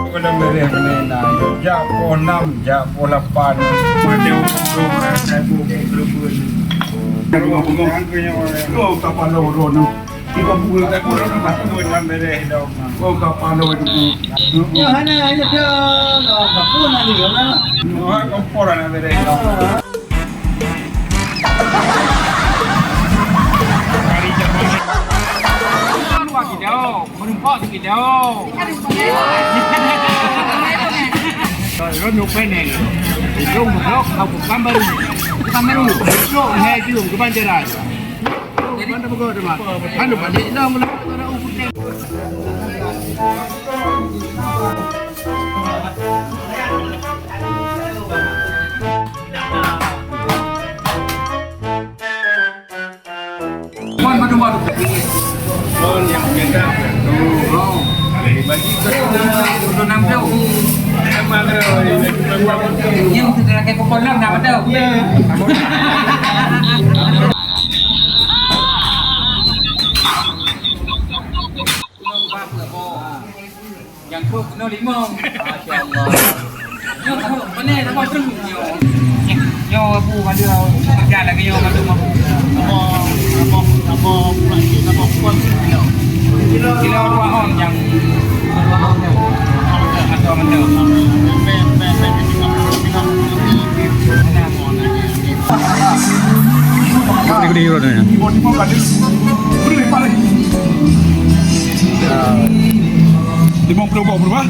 kadang dari menena jak po 6 jak po 8 madeu pro saya bukan kelebun kalau ngomong angkanya oh kapalo rono iba bukan tak kurang tak kurang dari dong oh kapalo itu hanya dia kapun ali gimana oh komporan dari dong menumpuk sikit jauh. Rồi nhục bên này, thì dùng một lúc học một cam baru, cam baru, lo hai kilo ke banjaran. Jadi mana bagus tu mah? Anu balik dah mula ada ukutnya. Mohon maklum. oh yang beda Oh, bagi untuk 6 jauh. Nhưng thực ra cái con lợn nào bắt đầu. Yang thuốc nó lý mông. Nhưng thằng vấn đề nó bao trưng nhiều. Nyo bu mà đưa thực ra là cái nyo mà đưa mà kilo 2 on yang atau mendel. Gede gitu ya. Di mau berubah?